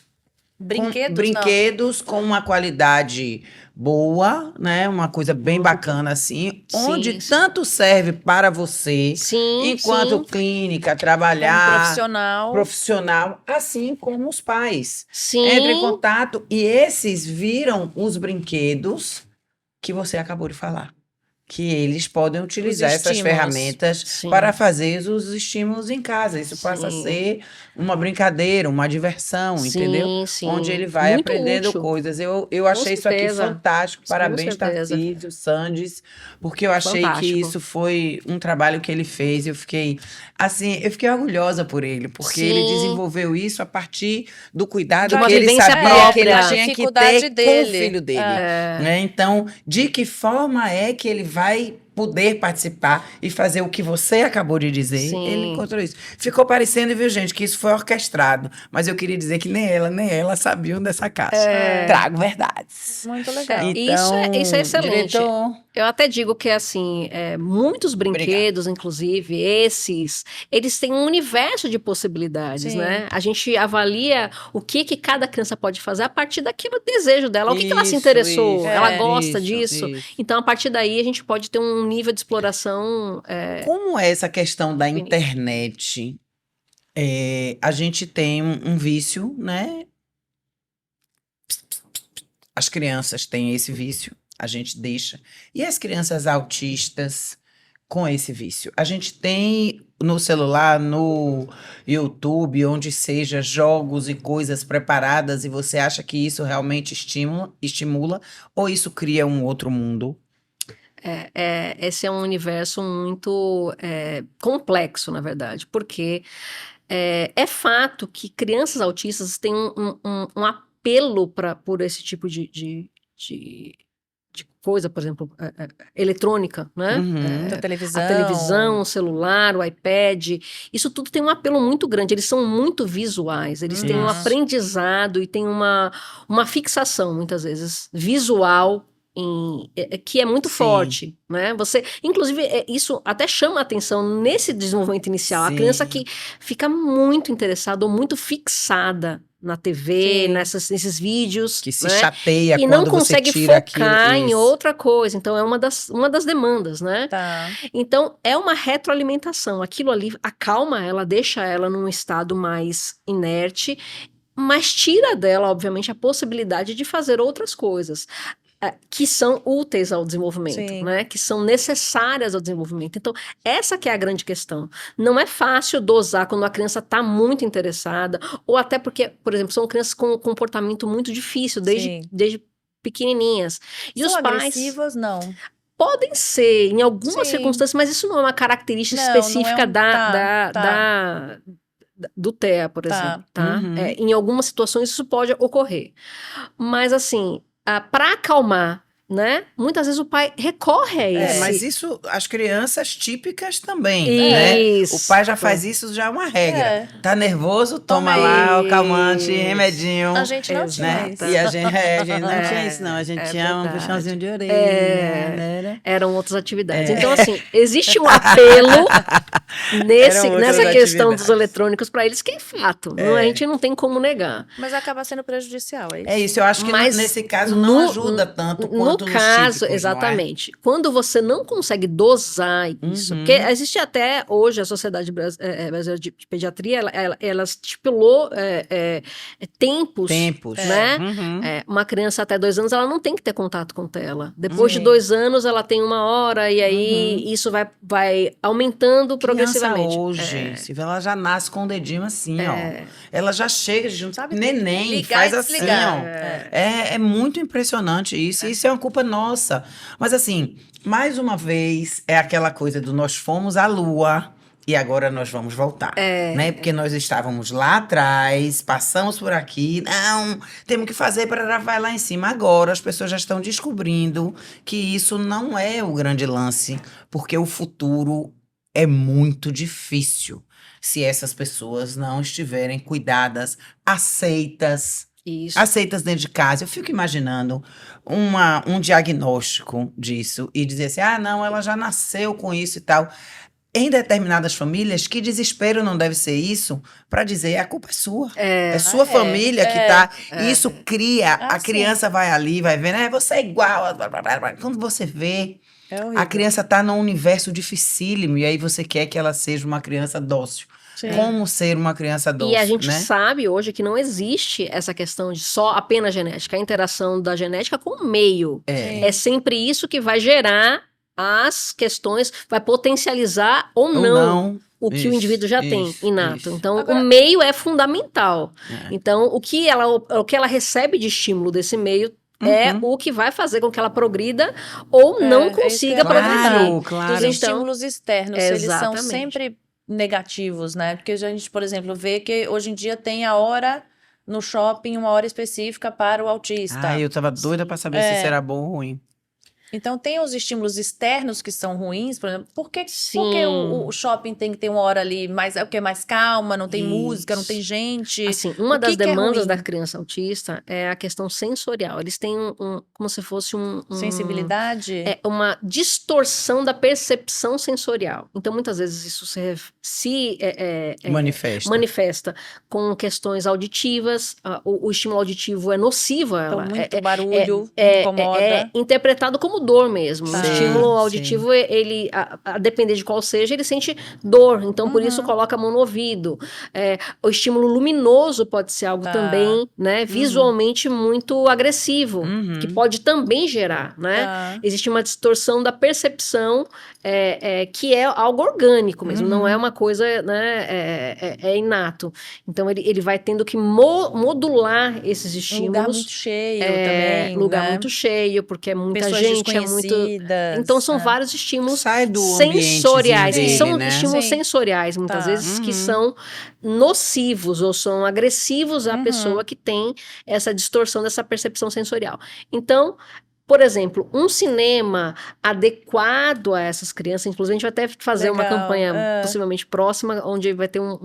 brinquedos com uma qualidade boa, né? Uma coisa bem bacana assim, Sim, onde sim. tanto serve para você, Sim, enquanto sim. clínica, Como trabalhar, profissional. assim como os pais. Sim. Entre em contato e esses viram os brinquedos que você acabou de falar. Que eles podem utilizar essas estímulos. ferramentas Sim. para fazer os estímulos em casa. Isso passa a Sim. ser uma brincadeira, uma diversão, entendeu? Sim. Onde ele vai Muito aprendendo útil. coisas. Eu achei isso aqui certeza. fantástico. Com Parabéns, certeza. Tarcísio, Sandys, porque eu achei que Fantástico. isso foi um trabalho que ele fez. Eu fiquei orgulhosa por ele, porque Sim. ele desenvolveu isso a partir do cuidado De uma que ele vivência sabia própria. que ele A tinha que dificuldade ter dele. com o filho dele. É. Né? Então, de que forma é que ele vai poder participar e fazer o que você acabou de dizer? Sim. Ele encontrou isso. Ficou parecendo, viu, gente, que isso foi orquestrado. Mas eu queria dizer que nem ela sabiam dessa caixa. Trago verdades. Muito legal. Isso é excelente. Diretor, Eu até digo que, assim, muitos brinquedos, inclusive, eles têm um universo de possibilidades, Sim. né? A gente avalia o que cada criança pode fazer a partir daquele desejo dela, o que ela se Isso, interessou, isso, ela gosta isso, disso. isso. Então, a partir daí, a gente pode ter um nível de exploração. Como é essa questão da internet? A gente tem um vício, né? As crianças têm esse vício, a gente deixa. E as crianças autistas com esse vício? A gente tem no celular, no YouTube, onde seja, jogos e coisas preparadas, e você acha que isso realmente estimula ou isso cria um outro mundo? Esse é um universo muito complexo, na verdade, porque é fato que crianças autistas têm um apelo por esse tipo de coisa, por exemplo, eletrônica, né? Uhum. Da televisão. A televisão, o celular, o iPad, isso tudo tem um apelo muito grande, eles são muito visuais, eles têm um Isso. aprendizado e têm uma fixação, muitas vezes, visual, que é muito Sim. forte, né? Inclusive, isso até chama a atenção nesse desenvolvimento inicial, a Sim. criança que fica muito interessada ou muito fixada na TV, Sim. nesses vídeos, Que se né? chateia E não quando você consegue tira focar aquilo. em Isso. outra coisa. Então, é uma das demandas, né? Tá. Então, é uma retroalimentação. Aquilo ali acalma ela, deixa ela num estado mais inerte, mas tira dela, obviamente, a possibilidade de fazer outras coisas. Que são úteis ao desenvolvimento, Sim. né? Que são necessárias ao desenvolvimento. Então, essa que é a grande questão. Não é fácil dosar quando a criança está muito interessada, ou até porque, por exemplo, são crianças com um comportamento muito difícil, Sim. desde pequenininhas. E São os pais agressivas, não. podem ser, em algumas Sim. circunstâncias, mas isso não é uma característica Não, não é específica do TEA, por Tá. exemplo, tá? Uhum. Em algumas situações isso pode ocorrer. Mas, assim, para acalmar, né? Muitas vezes o pai recorre a esse. Mas isso, as crianças típicas também, né? Isso. O pai já faz isso, já é uma regra. É. Tá nervoso, toma Toma lá o isso. calmante, remedinho. A gente não tinha Né? isso. E a gente não É, tinha isso, não. A gente é tinha um verdade. puxãozinho de orelha, né? Eram outras atividades. Então, assim, existe um apelo Eram outras nessa questão atividades. dos eletrônicos para eles, que é fato. A gente não tem como negar. Mas acaba sendo prejudicial, é isso? É isso, eu acho que Mas nesse caso não ajuda tanto quanto No nos caso, típicos, exatamente. Quando você não consegue dosar isso, Uhum. porque existe até hoje a Sociedade Brasileira de Pediatria, ela estipulou tempos, Tempos. né? Uhum. Uma criança até 2 anos, ela não tem que ter contato com tela. Depois de 2 anos, ela tem 1 hora, e aí isso vai aumentando progressivamente. Criança hoje, se vê, ela já nasce com o dedinho assim, ó. Ela já chega junto, Sabe, neném, ligar faz e assim, desligar. ó. É muito impressionante isso, e isso é uma culpa nossa. Mas assim, mais uma vez, é aquela coisa do nós fomos à Lua e agora nós vamos voltar, né? Porque nós estávamos lá atrás, passamos por aqui, não, temos que fazer para vai lá em cima. Agora as pessoas já estão descobrindo que isso não é o grande lance, porque o futuro é muito difícil se essas pessoas não estiverem cuidadas, aceitas dentro de casa. Eu fico imaginando um diagnóstico disso e dizer assim, não, ela já nasceu com isso e tal. Em determinadas famílias, que desespero não deve ser isso para dizer a culpa é sua. É sua família que tá. Isso cria, a criança vai ali, vai ver, você é igual. Quando você vê, a criança tá num universo dificílimo e aí você quer que ela seja uma criança dócil. Sim. Como ser uma criança dócil, E a gente né? sabe hoje que não existe essa questão de só apenas genética, a interação da genética com o meio. É sempre isso que vai gerar as questões, vai potencializar ou não o que o indivíduo já tem inato. Então, Agora, o meio é fundamental. Então, o que ela recebe de estímulo desse meio é o que vai fazer com que ela progrida ou não consiga progredir. Claro. Os estímulos externos, eles são Exatamente. sempre negativos, né? Porque a gente, por exemplo, vê que hoje em dia tem a hora no shopping, uma hora específica para o autista. Eu tava doida para saber se isso era bom ou ruim. Então, tem os estímulos externos que são ruins, por exemplo, por que o shopping tem que ter uma hora ali mais calma, não tem música, não tem gente? Assim, uma das que é demandas ruim? da criança autista é a questão sensorial. Eles têm como se fosse Sensibilidade? Uma distorção da percepção sensorial. Então, muitas vezes isso se manifesta com questões auditivas. O estímulo auditivo é nocivo a ela. Então, muito barulho, incomoda. É interpretado como como dor mesmo. Sim, O estímulo sim. auditivo, ele, a depender de qual seja, ele sente dor. Então, por isso, coloca a mão no ouvido. O estímulo luminoso pode ser algo também, né? Visualmente muito agressivo, que pode também gerar, né? Existe uma distorção da percepção, que é algo orgânico mesmo, não é uma coisa, né? É inato. Então, ele vai tendo que modular esses Um estímulos. lugar muito cheio também, Lugar né? muito cheio, porque é muita Pessoas gente, é muito... desconhecidas. Então, são vários estímulos Sai do ambientezinho sensoriais, que dele, são né? estímulos Sim. sensoriais, muitas Tá. vezes, que são nocivos ou são agressivos à pessoa que tem essa distorção dessa percepção sensorial. Então, por exemplo, um cinema adequado a essas crianças, inclusive a gente vai até fazer uma Legal, campanha possivelmente próxima, onde vai ter um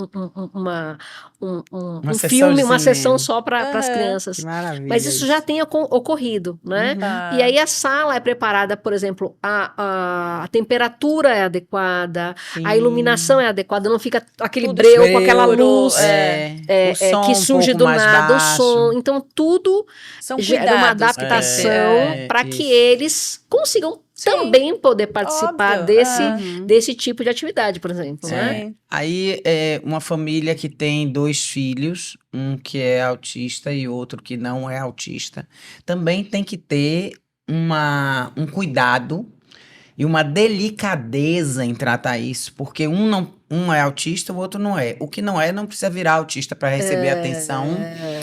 Uma sessão filme, de uma sessão cinema. só para as crianças. Que maravilha. Mas isso já tem ocorrido, né? Tá. E aí a sala é preparada, por exemplo, a temperatura é adequada, a iluminação é adequada, não fica aquele Tudo breu com aquela escuro, luz o som que um surge pouco do mais nada, baixo. o som. Então, tudo São gera uma cuidados que tem que adaptação ser, para que isso. eles consigam também poder participar óbvio, desse tipo de atividade, por exemplo, né? Sim. Aí, uma família que tem 2 filhos, um que é autista e outro que não é autista, também tem que ter um cuidado e uma delicadeza em tratar isso, porque um é autista, o outro não é. O que não é, não precisa virar autista para receber atenção.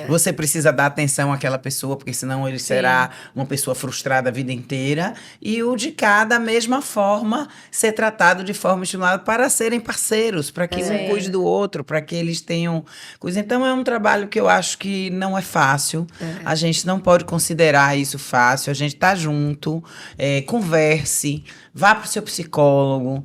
Você precisa dar atenção àquela pessoa, porque senão ele será uma pessoa frustrada a vida inteira. E o de cá, da mesma forma, ser tratado de forma estimulada para serem parceiros, para que um cuide do outro, para que eles tenham coisa. Então, é um trabalho que eu acho que não é fácil. A gente não pode considerar isso fácil. A gente tá junto, converse, vá para o seu psicólogo,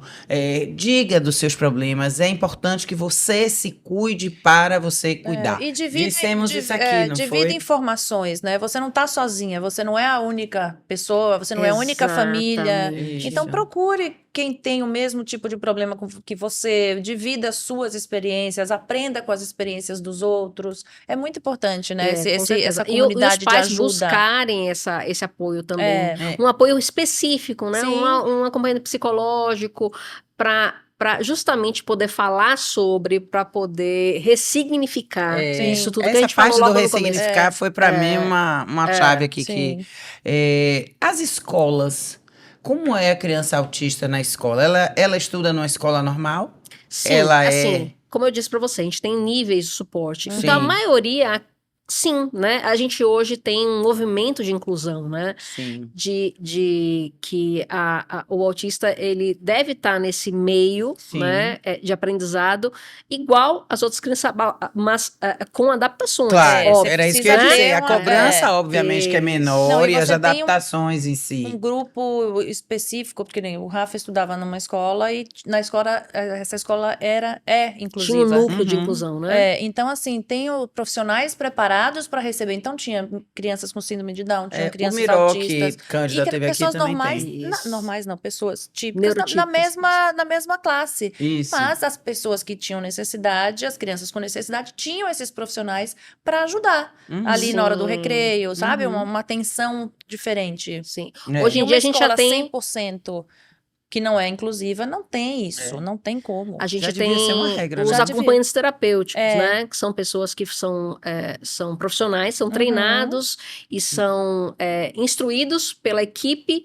diga dos seus problemas. É importante que você se cuide para você cuidar. E Dissemos isso aqui, não divida foi? informações, né? Você não tá sozinha, você não é a única pessoa, você não é a única família. Exatamente. Então procure quem tem o mesmo tipo de problema que você, divida as suas experiências, aprenda com as experiências dos outros. É muito importante, né? Com certeza. Essa E comunidade os pais de ajuda. buscarem esse apoio também. É. Um apoio específico, né? Sim. Um acompanhamento psicológico para justamente poder falar sobre, para poder ressignificar isso tudo que a Essa gente parte falou do logo no começo. ressignificar foi para mim uma chave aqui. sim. As escolas, como é a criança autista na escola? Ela estuda numa escola normal? Sim, Ela assim, como eu disse para você, a gente tem níveis de suporte. Sim. Então, a maioria, sim, né? A gente hoje tem um movimento de inclusão, né? Sim. De que o autista, ele deve estar nesse meio, Sim. né? De aprendizado, igual as outras crianças, mas com adaptações. Claro, óbvio. era isso que precisa eu ia dizer. ter A uma- cobrança, obviamente, que é Isso. menor Não, e e as você tem adaptações em si. um grupo específico, porque nem o Rafa estudava numa escola e na escola, essa escola é inclusiva. Tinha um núcleo de inclusão, né? Então, assim, tem profissionais preparados para receber. Então, tinha crianças com síndrome de Down, tinha O crianças Miró, autistas. que Cândida E que teve aqui, pessoas também normais, tem. Isso. normais não, pessoas típicas na Neurotípicas. mesma classe. Isso. Mas as pessoas que tinham necessidade, as crianças com necessidade, tinham esses profissionais para ajudar ali na hora do Sim. recreio, sabe? Uma atenção diferente. Sim. Hoje Hoje em dia a gente já tem... 100% que não é inclusiva, não tem isso, não tem como. A gente Já tem devia ser uma regra, os né? Já devia. acompanhantes terapêuticos, né? Que são pessoas que são profissionais, são treinados e são instruídos pela equipe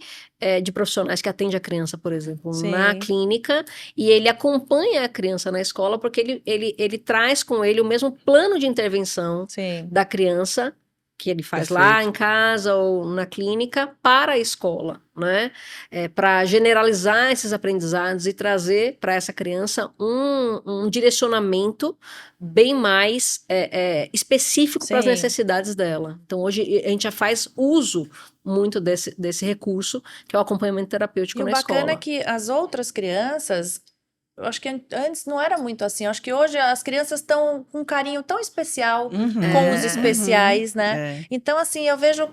de profissionais que atende a criança, por exemplo, Sim. na clínica, e ele acompanha a criança na escola porque ele traz com ele o mesmo plano de intervenção Sim. da criança que ele faz Perfeito. lá em casa ou na clínica para a escola, né? Para generalizar esses aprendizados e trazer para essa criança um direcionamento bem mais específico para as Sim. necessidades dela. Então, hoje, a gente já faz uso muito desse recurso, que é o acompanhamento terapêutico E o na bacana escola. é que as outras crianças eu acho que antes não era muito assim. Eu acho que hoje as crianças estão com um carinho tão especial com os especiais, né? Então, assim, eu vejo...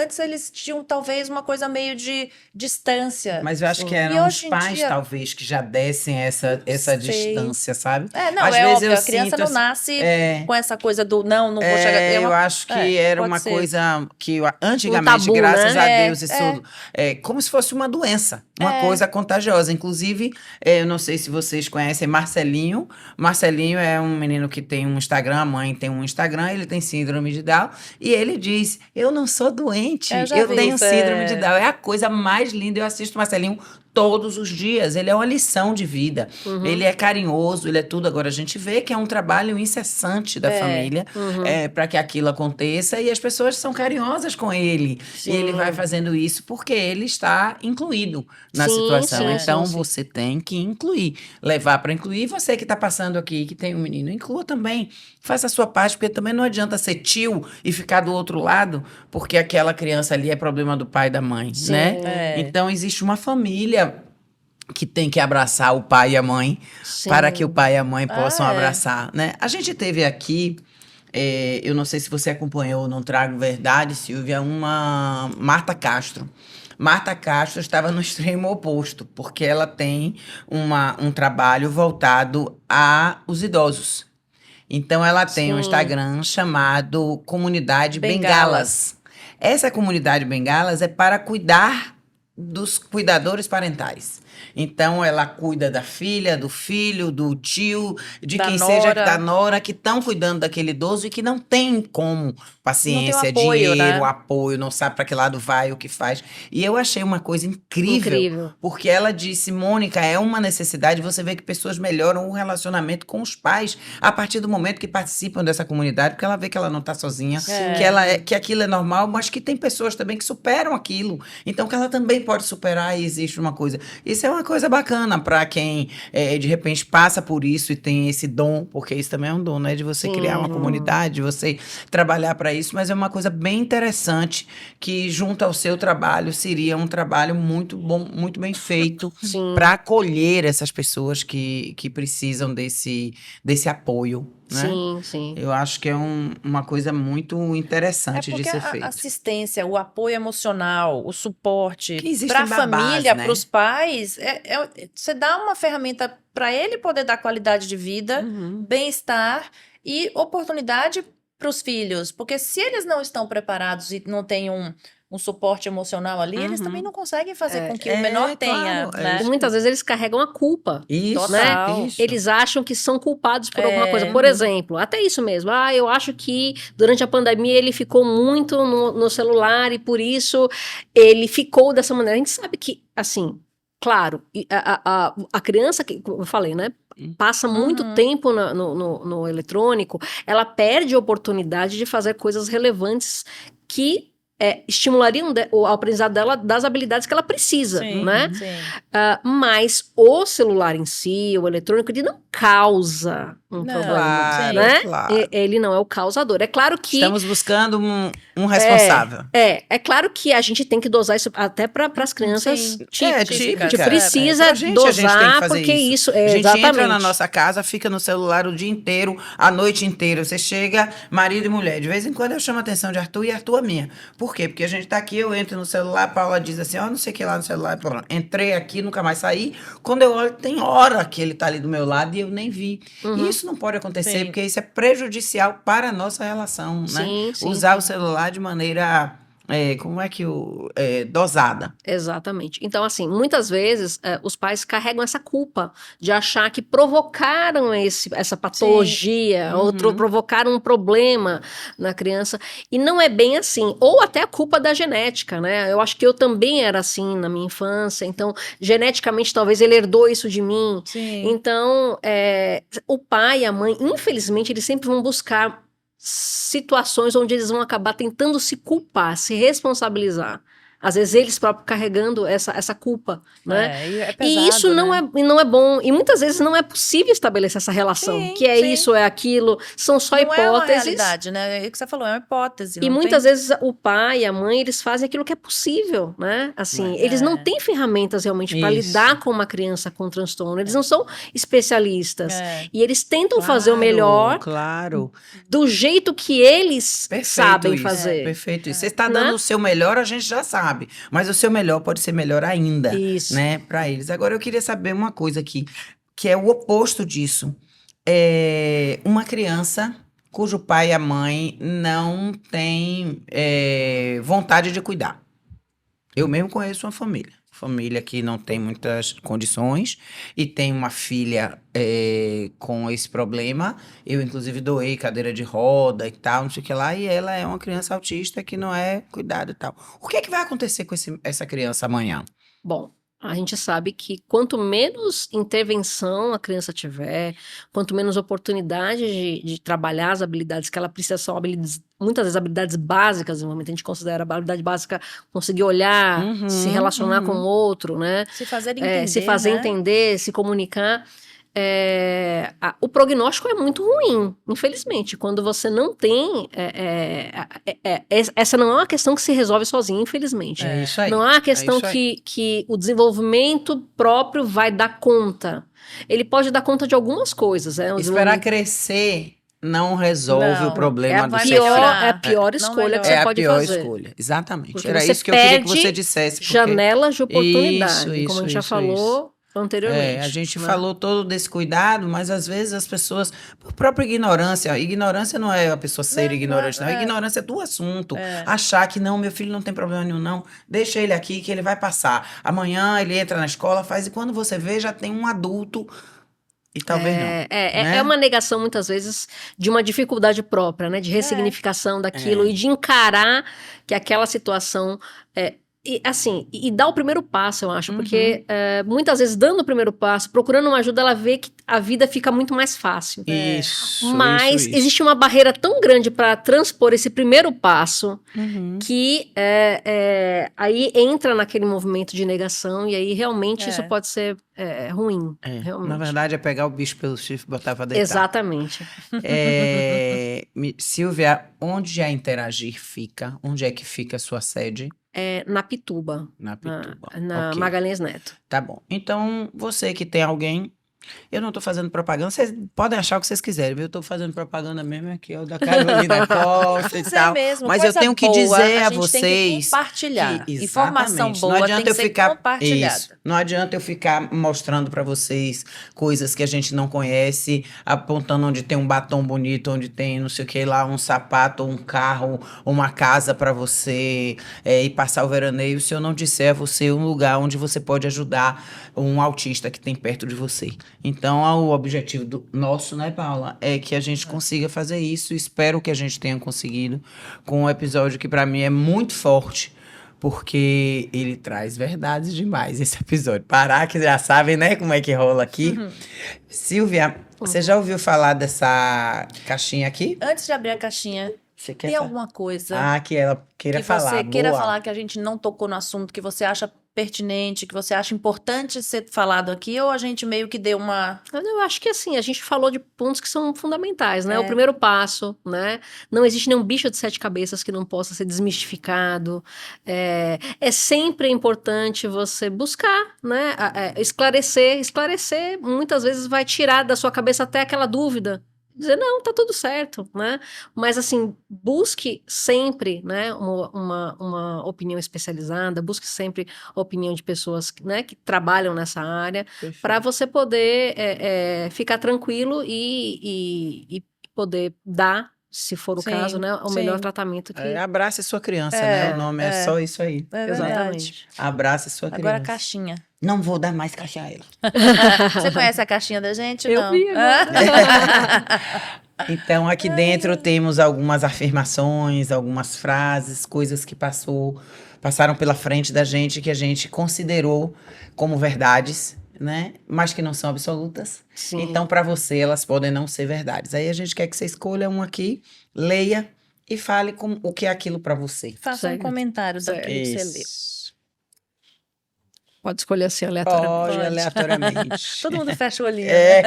antes eles tinham talvez uma coisa meio de distância. Mas eu acho que E eram os hoje em pais, dia- talvez, que já dessem essa Sei. distância, sabe? Não, Às é vezes óbvio, eu a criança sinto não assim, nasce com essa coisa do não vou chegar... eu acho que era pode uma ser. coisa que antigamente, tabu, graças né? a Deus, isso como se fosse uma doença, uma coisa contagiosa. Inclusive, eu não sei se vocês conhecem Marcelinho. Marcelinho é um menino que tem um Instagram, a mãe tem um Instagram, ele tem síndrome de Down, e ele diz: eu não sou doente, Eu já eu vi tenho isso, síndrome de Down. É a coisa mais linda. Eu assisto Marcelinho todos os dias. Ele é uma lição de vida. Ele é carinhoso, ele é tudo. Agora, a gente vê que é um trabalho incessante da família para que aquilo aconteça, e as pessoas são carinhosas com ele. Sim. E ele vai fazendo isso porque ele está incluído na Sim, situação. sim, Então, sim, sim. você tem que incluir, levar para incluir. Você que está passando aqui, que tem um menino, inclua também. Faça a sua parte, porque também não adianta ser tio e ficar do outro lado, porque aquela criança ali é problema do pai e da mãe, Sim. né? Então, existe uma família que tem que abraçar o pai e a mãe Sim. para que o pai e a mãe possam é. abraçar, né? A gente teve aqui, eu não sei se você acompanhou, não trago verdade, Silvia, uma Marta Castro. Marta Castro estava no extremo oposto, porque ela tem um trabalho voltado aos idosos. Então, ela tem um Sim. Instagram chamado Comunidade Bengalas. Bengalas. Essa comunidade Bengalas é para cuidar dos cuidadores parentais. Então, ela cuida da filha, do filho, do tio, de Da quem seja, nora. da nora, que estão cuidando daquele idoso e que não tem como paciência, apoio, dinheiro, né? apoio, não sabe para que lado vai, o que faz. E eu achei uma coisa Incrível. porque ela disse: Mônica, é uma necessidade. Você vê que pessoas melhoram o relacionamento com os pais a partir do momento que participam dessa comunidade, porque ela vê que ela não está sozinha, que aquilo é normal, mas que tem pessoas também que superam aquilo. Então, que ela também pode superar, e existe uma coisa. Isso é uma coisa bacana para quem, de repente, passa por isso e tem esse dom, porque isso também é um dom, né? De você criar uma comunidade, de você trabalhar para isso, mas é uma coisa bem interessante que, junto ao seu trabalho, seria um trabalho muito bom, muito bem feito para acolher essas pessoas que precisam desse apoio, né? Sim, sim. Eu acho que é uma coisa muito interessante de porque ser a feita. assistência, o apoio emocional, o suporte Que existem para a babás, família, né? para os pais, você dá uma ferramenta para ele poder dar qualidade de vida, bem-estar e oportunidade para os filhos. Porque se eles não estão preparados e não têm um suporte emocional ali, eles também não conseguem fazer com que o menor tenha, claro, né? E muitas vezes eles carregam a culpa. Isso, Total. isso. Eles acham que são culpados por alguma coisa. Por exemplo, até isso mesmo. Eu acho que durante a pandemia ele ficou muito no celular e por isso ele ficou dessa maneira. A gente sabe que, assim, claro, a criança, que eu falei, né? Passa muito tempo no eletrônico, ela perde a oportunidade de fazer coisas relevantes que estimulariam o aprendizado dela das habilidades que ela precisa, né? Sim. Mas o celular em si, o eletrônico, ele não causa um problema, Claro, né? claro. Ele não é o causador. É claro que... Estamos buscando um responsável. É claro que a gente tem que dosar isso até para as crianças Sim. típicas. A gente típica. precisa Pra gente, a gente tem que dosar, fazer porque isso... A gente exatamente. entra na nossa casa, fica no celular o dia inteiro, a noite inteira. Você chega, marido e mulher. De vez em quando eu chamo a atenção de Arthur e Arthur a minha. Por quê? Porque a gente tá aqui, eu entro no celular, a Paula diz assim, não sei o que lá no celular. Entrei aqui, nunca mais saí. Quando eu olho, tem hora que ele tá ali do meu lado e eu nem vi. E isso não pode acontecer, porque isso é prejudicial para a nossa relação, né? Sim. Usar o celular de maneira... dosada. Exatamente. Então, assim, muitas vezes os pais carregam essa culpa de achar que provocaram essa patologia, ou provocaram um problema na criança, e não é bem assim. Ou até a culpa da genética, né? Eu acho que eu também era assim na minha infância, então, geneticamente, talvez ele herdou isso de mim. Sim. Então, o pai e a mãe, infelizmente, eles sempre vão buscar situações onde eles vão acabar tentando se culpar, se responsabilizar. Às vezes eles próprios carregando essa culpa, né? E é pesado, E isso né? não é bom. E muitas vezes não é possível estabelecer essa relação. Sim, que é sim. isso, é aquilo. São só Não é uma hipóteses. realidade, né? É o que você falou, é uma hipótese. E não muitas tem... vezes o pai e a mãe, eles fazem aquilo que é possível, né? Assim, eles não têm ferramentas realmente para Isso. lidar com uma criança com transtorno. Eles não são especialistas. É. E eles tentam fazer o melhor Claro. do jeito que eles Perfeito sabem isso, fazer. Perfeito isso. Você está Né? dando o seu melhor, a gente já sabe. Mas o seu melhor pode ser melhor ainda, Isso. né, para eles. Agora eu queria saber uma coisa aqui, que é o oposto disso. É uma criança cujo pai e a mãe não têm vontade de cuidar. Eu mesmo conheço uma família que não tem muitas condições e tem uma filha com esse problema. Eu, inclusive, doei cadeira de roda e tal, não sei o que lá, e ela é uma criança autista que não é cuidada e tal. O que é que vai acontecer com essa criança amanhã? Bom, a gente sabe que quanto menos intervenção a criança tiver, quanto menos oportunidade de trabalhar as habilidades que ela precisa, são habilidades, muitas vezes habilidades básicas, no momento a gente considera a habilidade básica conseguir olhar, se relacionar com o outro, né? Se fazer entender, se fazer né? entender, se comunicar. O prognóstico é muito ruim, infelizmente. Quando você não tem. Essa não é uma questão que se resolve sozinha, infelizmente. É isso aí. Não é uma questão isso aí. que o desenvolvimento próprio vai dar conta. Ele pode dar conta de algumas coisas. Esperar crescer não resolve Não, o problema do vai seu melhorar. filho. É a pior Não escolha que É você a pode pior fazer. escolha, exatamente. Porque Era você isso que eu queria que perde você dissesse. Porque... janelas de oportunidade, Isso, como a gente já isso, falou anteriormente. a gente né? falou todo desse cuidado, mas às vezes as pessoas, por própria ignorância não é a pessoa ser ignorante, não. Ignorância é do assunto. Achar que não, meu filho não tem problema nenhum, não. Deixa ele aqui que ele vai passar. Amanhã ele entra na escola, faz, e quando você vê, já tem um adulto. E talvez não. Né? É uma negação, muitas vezes, de uma dificuldade própria, né? De ressignificação daquilo e de encarar que aquela situação. E dar o primeiro passo, eu acho, porque muitas vezes, dando o primeiro passo, procurando uma ajuda, ela vê que a vida fica muito mais fácil. Isso. Mas existe uma barreira tão grande para transpor esse primeiro passo que aí entra naquele movimento de negação e aí realmente isso pode ser ruim. Realmente. Na verdade, é pegar o bicho pelo chifre e botar pra deitar. Exatamente. Silvia, onde a Interagir fica? Onde é que fica a sua sede? Na Pituba. Na Pituba. Na Ok. Magalhães Neto. Tá bom. Então, você que tem alguém... Eu não tô fazendo propaganda, vocês podem achar o que vocês quiserem, viu? Eu tô fazendo propaganda mesmo aqui, ó, da Carolina Costa e tal. Mesmo, mas eu coisa tenho que boa, dizer a gente vocês tem que compartilhar. que, Informação exatamente, boa não adianta tem que eu ser ficar compartilhada. Isso, não adianta eu ficar mostrando pra vocês coisas que a gente não conhece, apontando onde tem um batom bonito, onde tem não sei o que lá, um sapato, um carro, uma casa pra você ir passar o veraneio, se eu não disser a você um lugar onde você pode ajudar um autista que tem perto de você. Então, o objetivo nosso, né, Paula, é que a gente consiga fazer isso. Espero que a gente tenha conseguido com um episódio que para mim é muito forte, porque ele traz verdades demais, esse episódio. Parar, que já sabem, né, como é que rola aqui. Silvia, você já ouviu falar dessa caixinha aqui? Antes de abrir a caixinha, Você quer tem falar? alguma coisa Que ela queira que falar. você queira Boa. falar que a gente não tocou no assunto, que você acha pertinente, que você acha importante ser falado aqui, ou a gente meio que deu uma... Eu acho que assim, a gente falou de pontos que são fundamentais, né? O primeiro passo, né? Não existe nenhum bicho de 7 cabeças que não possa ser desmistificado. É sempre importante você buscar, né? Esclarecer. Esclarecer muitas vezes vai tirar da sua cabeça até aquela dúvida. Dizer, não, tá tudo certo, né? Mas, assim, busque sempre, né, uma opinião especializada, busque sempre a opinião de pessoas, né, que trabalham nessa área, para você poder ficar tranquilo e poder dar, se for o caso, né, o melhor tratamento que... Abrace sua criança, né? O nome é só isso aí. Exatamente. Abrace sua criança. Agora a caixinha. Não vou dar mais caixa a ela. Você conhece a caixinha da gente? Eu não? vi agora. Então, aqui dentro temos algumas afirmações, algumas frases, coisas que passaram pela frente da gente, que a gente considerou como verdades, né? Mas que não são absolutas. Sim. Então, para você, elas podem não ser verdades. Aí a gente quer que você escolha um aqui, leia e fale com o que é aquilo para você. Faça um Certo. comentário daquilo que você lê. Isso. Pode escolher assim aleatoriamente. Pode, aleatoriamente. Todo mundo fecha o olhinho. É.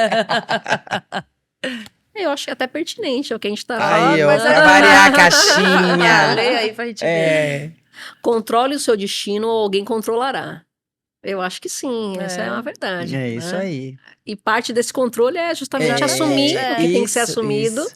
Eu acho que é até pertinente, é o que a gente tá Aí, ó, mas pra é- variar a caixinha. Lê aí pra gente ver. É. Controle o seu destino ou alguém controlará. Eu acho que sim, essa é É. uma verdade. É isso né? aí. E parte desse controle é justamente É, assumir o que tem que ser isso, assumido. isso.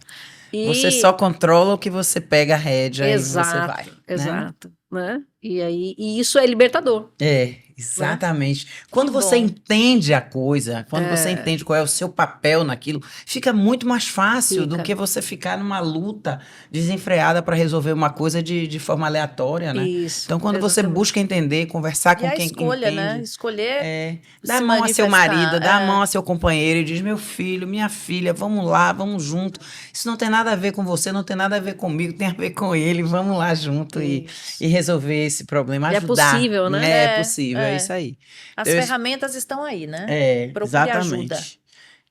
E... Você só controla o que você pega a rédea Exato, e você vai. Né? Exato, né? E isso é libertador. É, exatamente. Quando Que você bom. entende a coisa, quando você É. entende qual é o seu papel naquilo, fica muito mais fácil do Fica. que você ficar numa luta desenfreada para resolver uma coisa de forma aleatória, né? Isso. Então, quando você exatamente. busca entender, conversar E com a quem escolha, entende, né? Escolher dá a se mão a seu manifestar, marido, dá a é. mão a seu companheiro e diz: meu filho, minha filha, vamos lá, vamos junto. Isso não tem nada a ver com você, não tem nada a ver comigo, tem a ver com ele. Vamos lá junto Isso. e resolver esse problema, E é ajudar. possível, né? É, É, possível, é é. isso aí. As Eu- ferramentas estão aí, né? É, Procure exatamente. ajuda.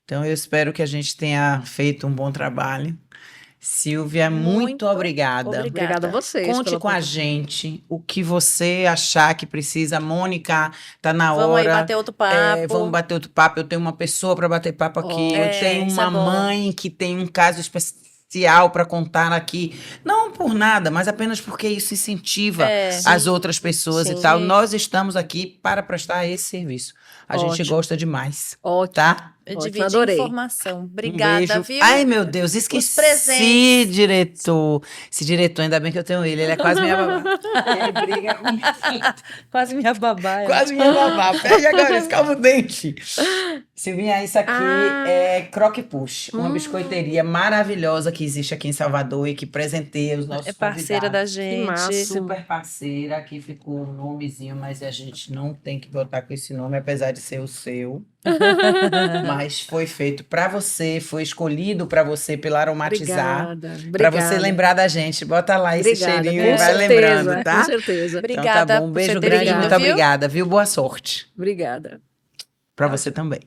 Então, eu espero que a gente tenha feito um bom trabalho. Silvia, muito Muito obrigada. Obrigada a vocês. Conte pela com a gente o que você achar que precisa. Mônica, tá na Vamos aí hora. bater outro papo. Vamos bater outro papo. Eu tenho uma pessoa para bater papo aqui. Ó, Eu tenho isso é uma bom. mãe que tem um caso especial para contar aqui. Não por nada, mas apenas porque isso incentiva É. as outras pessoas Sim. e tal. Nós estamos aqui para prestar esse serviço. A gente Ótimo. gosta demais, Ótimo. tá? Dividir adorei. informação. Um Obrigada, beijo. viu? Ai, meu Deus, esqueci, presentes. diretor. Esse diretor, ainda bem que eu tenho ele. Ele é quase minha babá. Ele briga comigo. Quase minha babá. Quase minha babá. Perde agora, escova o dente. Silvinha, isso aqui Ah. é Croque Push, uma biscoiteria maravilhosa que existe aqui em Salvador e que presenteia os nossos É parceira convidados. da gente. massa. Super parceira, aqui ficou o nomezinho, mas a gente não tem que botar com esse nome, apesar de ser o seu. Mas foi feito pra você, foi escolhido pra você pela Aromatizar. Obrigada. Pra você lembrar da gente. Bota lá esse Obrigada, cheirinho com e vai certeza, lembrando, tá? Com certeza. Obrigada Então tá bom, um por beijo você ter grande, vindo, muito viu? obrigada, viu? Boa sorte Obrigada. pra você também.